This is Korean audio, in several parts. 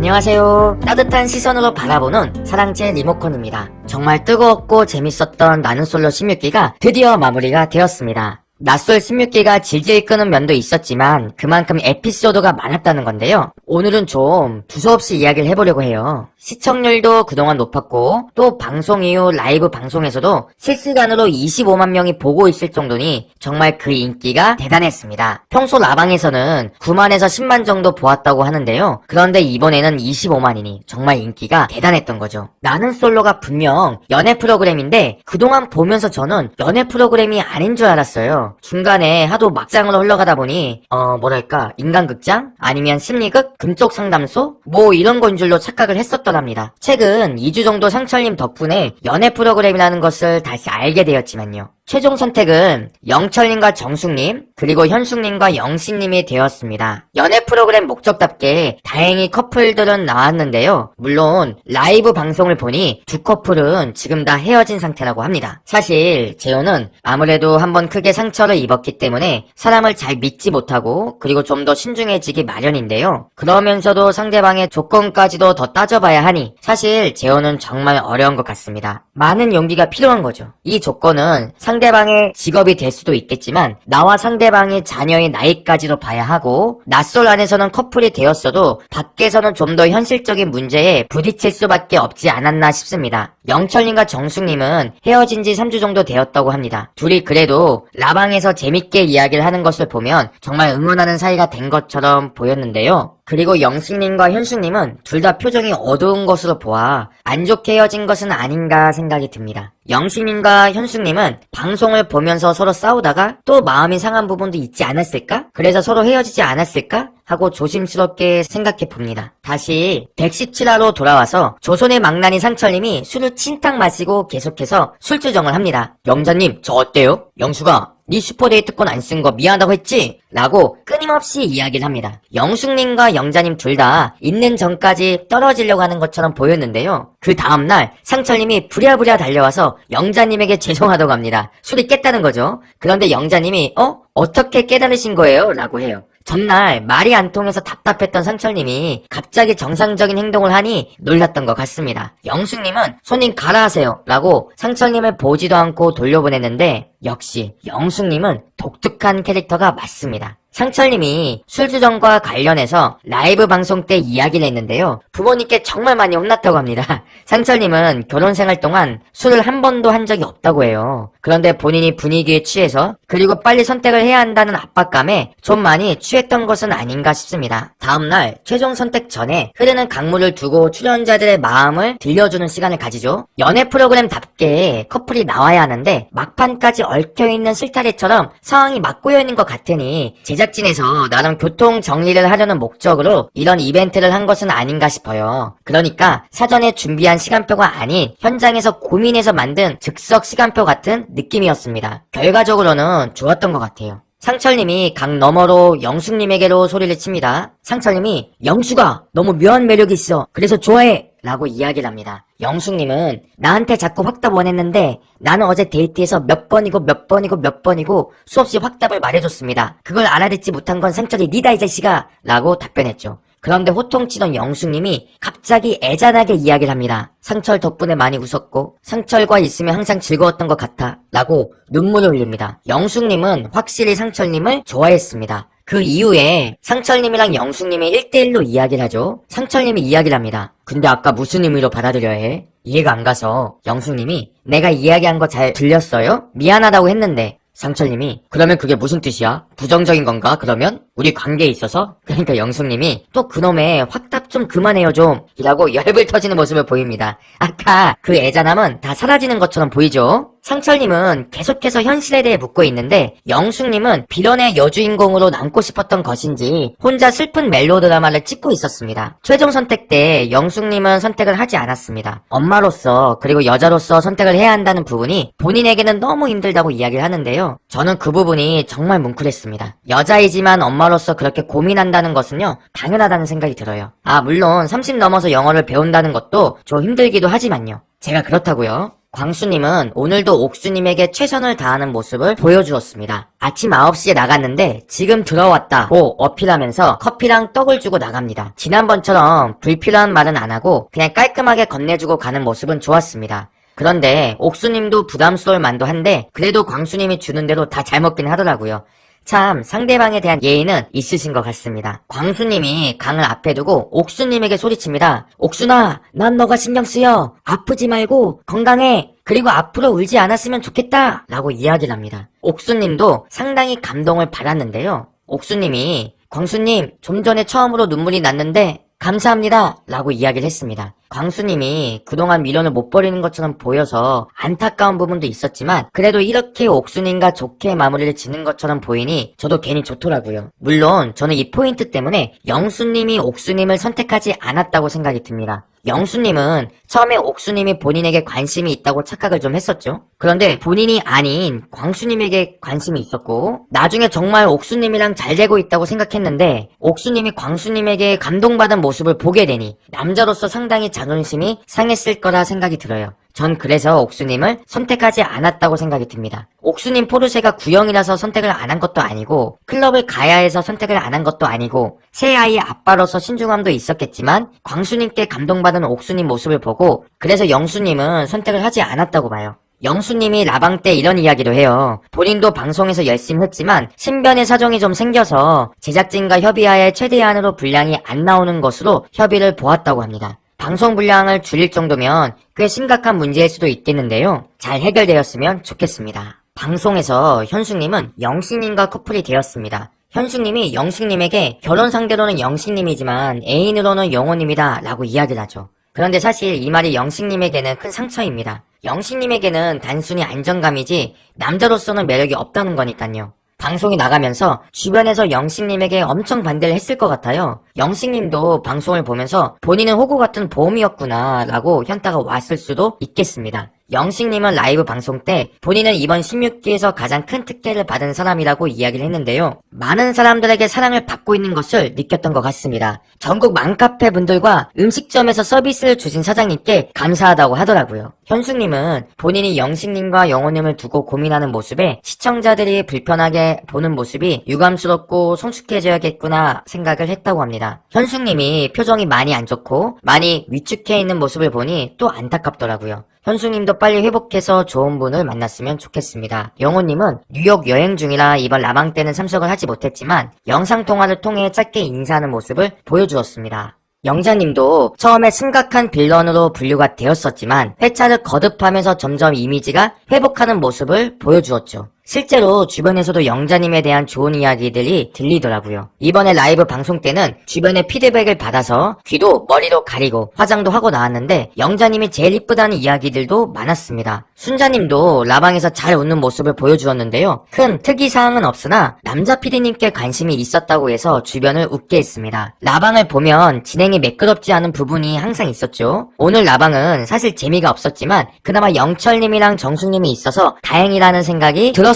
안녕하세요. 따뜻한 시선으로 바라보는 사랑제 리모컨입니다. 정말 뜨거웠고 재밌었던 나는 솔로 16기가 드디어 마무리가 되었습니다. 낯설 16기가 질질 끄는 면도 있었지만 그만큼 에피소드가 많았다는 건데요. 오늘은 좀 두서없이 이야기를 해보려고 해요. 시청률도 그동안 높았고 또 방송 이후 라이브 방송에서도 실시간으로 25만 명이 보고 있을 정도니 정말 그 인기가 대단했습니다. 평소 라방에서는 9만에서 10만 정도 보았다고 하는데요. 그런데 이번에는 25만이니 정말 인기가 대단했던 거죠. 나는 솔로가 분명 연애 프로그램인데 그동안 보면서 저는 연애 프로그램이 아닌 줄 알았어요. 중간에 하도 막장으로 흘러가다 보니 뭐랄까 인간극장? 아니면 심리극? 금쪽 상담소? 뭐 이런 건 줄로 착각을 했었더랍니다. 최근 2주 정도 상철님 덕분에 연애 프로그램이라는 것을 다시 알게 되었지만요. 최종 선택은 영철님과 정숙님 그리고 현숙님과 영신님이 되었습니다. 연애 프로그램 목적답게 다행히 커플들은 나왔는데요. 물론 라이브 방송을 보니 두 커플은 지금 다 헤어진 상태라고 합니다. 사실 재호는 아무래도 한번 크게 상처를 입었기 때문에 사람을 잘 믿지 못하고 그리고 좀 더 신중해지기 마련인데요. 그러면서도 상대방의 조건까지도 더 따져봐야 하니 사실 재호는 정말 어려운 것 같습니다. 많은 용기가 필요한 거죠. 이 조건은 상대방의 직업이 될 수도 있겠지만 나와 상대방의 자녀의 나이까지도 봐야 하고 낯설 안에서는 커플이 되었어도 밖에서는 좀 더 현실적인 문제에 부딪힐 수밖에 없지 않았나 싶습니다. 영철님과 정숙님은 헤어진 지 3주 정도 되었다고 합니다. 둘이 그래도 라방에서 재밌게 이야기를 하는 것을 보면 정말 응원하는 사이가 된 것처럼 보였는데요. 그리고 영식님과 현숙님은 둘 다 표정이 어두운 것으로 보아 안 좋게 헤어진 것은 아닌가 생각이 듭니다. 영식님과 현숙님은 방송을 보면서 서로 싸우다가 또 마음이 상한 부분도 있지 않았을까? 그래서 서로 헤어지지 않았을까? 하고 조심스럽게 생각해 봅니다. 다시 117화로 돌아와서 조선의 망나니 상철님이 술을 칭탕 마시고 계속해서 술주정을 합니다. 영자님 저 어때요? 영수가 네 슈퍼데이트권 안 쓴 거 미안하다고 했지? 라고 끊임없이 이야기를 합니다. 영숙님과 영자님 둘 다 있는 전까지 떨어지려고 하는 것처럼 보였는데요. 그 다음날 상철님이 부랴부랴 달려와서 영자님에게 죄송하다고 합니다. 술이 깼다는 거죠. 그런데 영자님이 어떻게 깨달으신 거예요? 라고 해요. 전날 말이 안 통해서 답답했던 상철님이 갑자기 정상적인 행동을 하니 놀랐던 것 같습니다. 영숙님은 손님 가라 하세요 라고 상철님을 보지도 않고 돌려보냈는데 역시 영숙님은 독특한 캐릭터가 맞습니다. 상철님이 술주정과 관련해서 라이브 방송 때 이야기를 했는데요. 부모님께 정말 많이 혼났다고 합니다. 상철님은 결혼 생활 동안 술을 한 번도 한 적이 없다고 해요. 그런데 본인이 분위기에 취해서 그리고 빨리 선택을 해야 한다는 압박감에 좀 많이 취했던 것은 아닌가 싶습니다. 다음날 최종 선택 전에 흐르는 강물을 두고 출연자들의 마음을 들려주는 시간을 가지죠. 연애 프로그램답게 커플이 나와야 하는데 막판까지 얽혀있는 실타래처럼 상황이 막 꼬여있는 것 같으니 제작진에서 나름 교통 정리를 하려는 목적으로 이런 이벤트를 한 것은 아닌가 싶어요. 그러니까 사전에 준비한 시간표가 아닌 현장에서 고민해서 만든 즉석 시간표 같은 느낌이었습니다. 결과적으로는 좋았던 것 같아요. 상철님이 강 너머로 영숙님에게로 소리를 칩니다. 상철님이 영수가 너무 묘한 매력이 있어. 그래서 좋아해. 라고 이야기를 합니다. 영숙님은 나한테 자꾸 확답 원했는데 나는 어제 데이트에서 몇 번이고 수없이 확답을 말해줬습니다. 그걸 알아듣지 못한 건 상철이 니다 이 자식아 라고 답변했죠. 그런데 호통치던 영숙님이 갑자기 애잔하게 이야기를 합니다. 상철 덕분에 많이 웃었고 상철과 있으면 항상 즐거웠던 것 같아 라고 눈물을 흘립니다. 영숙님은 확실히 상철님을 좋아했습니다. 그 이후에 상철님이랑 영숙님이 1대1로 이야기를 하죠. 상철님이 이야기를 합니다. 근데 아까 무슨 의미로 받아들여야 해? 이해가 안 가서 영숙님이 내가 이야기한 거 잘 들렸어요? 미안하다고 했는데 상철님이 그러면 그게 무슨 뜻이야? 부정적인 건가? 그러면? 우리 관계에 있어서? 그러니까 영숙님이 또 그놈의 확답 좀 그만해요 좀 이라고 열불 터지는 모습을 보입니다. 아까 그 애잔함은 다 사라지는 것처럼 보이죠? 상철님은 계속해서 현실에 대해 묻고 있는데 영숙님은 빌런의 여주인공으로 남고 싶었던 것인지 혼자 슬픈 멜로 드라마를 찍고 있었습니다. 최종 선택 때 영숙님은 선택을 하지 않았습니다. 엄마로서 그리고 여자로서 선택을 해야 한다는 부분이 본인에게는 너무 힘들다고 이야기를 하는데요. 저는 그 부분이 정말 뭉클했습니다. 여자이지만 엄마로서 그렇게 고민한다는 것은요 당연하다는 생각이 들어요. 물론 30 넘어서 영어를 배운다는 것도 좀 힘들기도 하지만요. 제가 그렇다고요. 광수님은 오늘도 옥수님에게 최선을 다하는 모습을 보여주었습니다. 아침 9시에 나갔는데 지금 들어왔다고 어필하면서 커피랑 떡을 주고 나갑니다. 지난번처럼 불필요한 말은 안 하고 그냥 깔끔하게 건네주고 가는 모습은 좋았습니다. 그런데 옥수님도 부담스러울 만도 한데 그래도 광수님이 주는 대로 다 잘 먹긴 하더라고요. 참 상대방에 대한 예의는 있으신 것 같습니다. 광수님이 강을 앞에 두고 옥수님에게 소리칩니다. 옥수나, 난 너가 신경 쓰여. 아프지 말고 건강해. 그리고 앞으로 울지 않았으면 좋겠다. 라고 이야기를 합니다. 옥수님도 상당히 감동을 받았는데요. 옥수님이 광수님, 좀 전에 처음으로 눈물이 났는데 감사합니다. 라고 이야기를 했습니다. 광수님이 그동안 미련을 못 버리는 것처럼 보여서 안타까운 부분도 있었지만 그래도 이렇게 옥수님과 좋게 마무리를 짓는 것처럼 보이니 저도 괜히 좋더라고요. 물론 저는 이 포인트 때문에 영수님이 옥수님을 선택하지 않았다고 생각이 듭니다. 영수님은 처음에 옥수님이 본인에게 관심이 있다고 착각을 좀 했었죠. 그런데 본인이 아닌 광수님에게 관심이 있었고 나중에 정말 옥수님이랑 잘 되고 있다고 생각했는데 옥수님이 광수님에게 감동받은 모습을 보게 되니 남자로서 상당히 자존심이 상했을 거라 생각이 들어요. 전 그래서 옥수님을 선택하지 않았다고 생각이 듭니다. 옥수님 포르쉐가 구형이라서 선택을 안 한 것도 아니고 클럽을 가야 해서 선택을 안 한 것도 아니고 새 아이의 아빠로서 신중함도 있었겠지만 광수님께 감동받은 옥수님 모습을 보고 그래서 영수님은 선택을 하지 않았다고 봐요. 영수님이 라방 때 이런 이야기도 해요. 본인도 방송에서 열심히 했지만 신변의 사정이 좀 생겨서 제작진과 협의하에 최대한으로 분량이 안 나오는 것으로 협의를 보았다고 합니다. 방송 분량을 줄일 정도면 꽤 심각한 문제일 수도 있겠는데요. 잘 해결되었으면 좋겠습니다. 방송에서 현숙님은 영식님과 커플이 되었습니다. 현숙님이 영식님에게 결혼 상대로는 영식님이지만 애인으로는 영호님이다 라고 이야기를 하죠. 그런데 사실 이 말이 영식님에게는 큰 상처입니다. 영식님에게는 단순히 안정감이지 남자로서는 매력이 없다는 거니까요. 방송이 나가면서 주변에서 영식님에게 엄청 반대를 했을 것 같아요. 영식님도 방송을 보면서 본인은 호구 같은 보험이었구나 라고 현타가 왔을 수도 있겠습니다. 영식님은 라이브 방송 때 본인은 이번 16기에서 가장 큰 특혜를 받은 사람이라고 이야기를 했는데요. 많은 사람들에게 사랑을 받고 있는 것을 느꼈던 것 같습니다. 전국 맘카페 분들과 음식점에서 서비스를 주신 사장님께 감사하다고 하더라고요. 현숙님은 본인이 영식님과 영호님을 두고 고민하는 모습에 시청자들이 불편하게 보는 모습이 유감스럽고 성숙해져야겠구나 생각을 했다고 합니다. 현숙님이 표정이 많이 안 좋고 많이 위축해 있는 모습을 보니 또 안타깝더라고요. 현숙님도 빨리 회복해서 좋은 분을 만났으면 좋겠습니다. 영호님은 뉴욕 여행 중이라 이번 라방 때는 참석을 하지 못했지만 영상통화를 통해 짧게 인사하는 모습을 보여주었습니다. 영자님도 처음에 심각한 빌런으로 분류가 되었었지만 회차를 거듭하면서 점점 이미지가 회복하는 모습을 보여주었죠. 실제로 주변에서도 영자님에 대한 좋은 이야기들이 들리더라고요. 이번에 라이브 방송 때는 주변의 피드백을 받아서 귀도 머리로 가리고 화장도 하고 나왔는데 영자님이 제일 이쁘다는 이야기들도 많았습니다. 순자님도 라방에서 잘 웃는 모습을 보여주었는데요. 큰 특이사항은 없으나 남자 PD님께 관심이 있었다고 해서 주변을 웃게 했습니다. 라방을 보면 진행이 매끄럽지 않은 부분이 항상 있었죠. 오늘 라방은 사실 재미가 없었지만 그나마 영철님이랑 정숙님이 있어서 다행이라는 생각이 들었습니다.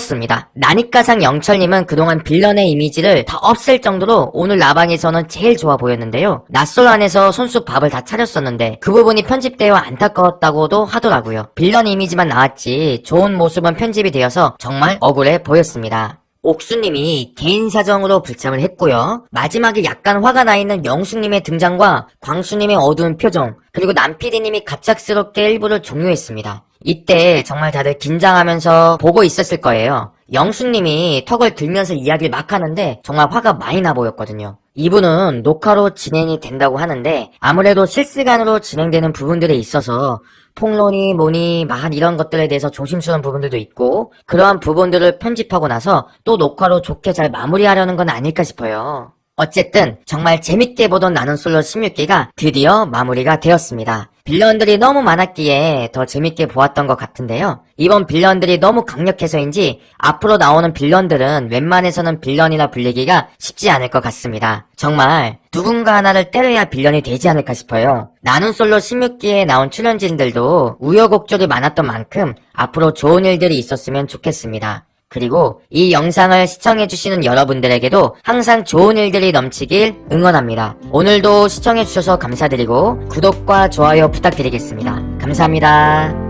나니까상 영철님은 그동안 빌런의 이미지를 다 없앨 정도로 오늘 라방에서는 제일 좋아 보였는데요. 낯설 안에서 손수 밥을 다 차렸었는데 그 부분이 편집되어 안타까웠다고도 하더라고요. 빌런 이미지만 나왔지 좋은 모습은 편집이 되어서 정말 억울해 보였습니다. 옥수님이 개인 사정으로 불참을 했고요. 마지막에 약간 화가 나 있는 영숙님의 등장과 광수님의 어두운 표정 그리고 남PD님이 갑작스럽게 일부를 종료했습니다. 이때 정말 다들 긴장하면서 보고 있었을 거예요. 영숙님이 턱을 들면서 이야기를 막 하는데 정말 화가 많이 나 보였거든요. 이분은 녹화로 진행이 된다고 하는데 아무래도 실시간으로 진행되는 부분들에 있어서 폭로니 뭐니 막 이런 것들에 대해서 조심스러운 부분들도 있고 그러한 부분들을 편집하고 나서 또 녹화로 좋게 잘 마무리하려는 건 아닐까 싶어요. 어쨌든 정말 재밌게 보던 나는 솔로 16기가 드디어 마무리가 되었습니다. 빌런들이 너무 많았기에 더 재밌게 보았던 것 같은데요. 이번 빌런들이 너무 강력해서인지 앞으로 나오는 빌런들은 웬만해서는 빌런이라 불리기가 쉽지 않을 것 같습니다. 정말 누군가 하나를 때려야 빌런이 되지 않을까 싶어요. 나는 솔로 16기에 나온 출연진들도 우여곡절이 많았던 만큼 앞으로 좋은 일들이 있었으면 좋겠습니다. 그리고 이 영상을 시청해주시는 여러분들에게도 항상 좋은 일들이 넘치길 응원합니다. 오늘도 시청해주셔서 감사드리고 구독과 좋아요 부탁드리겠습니다. 감사합니다.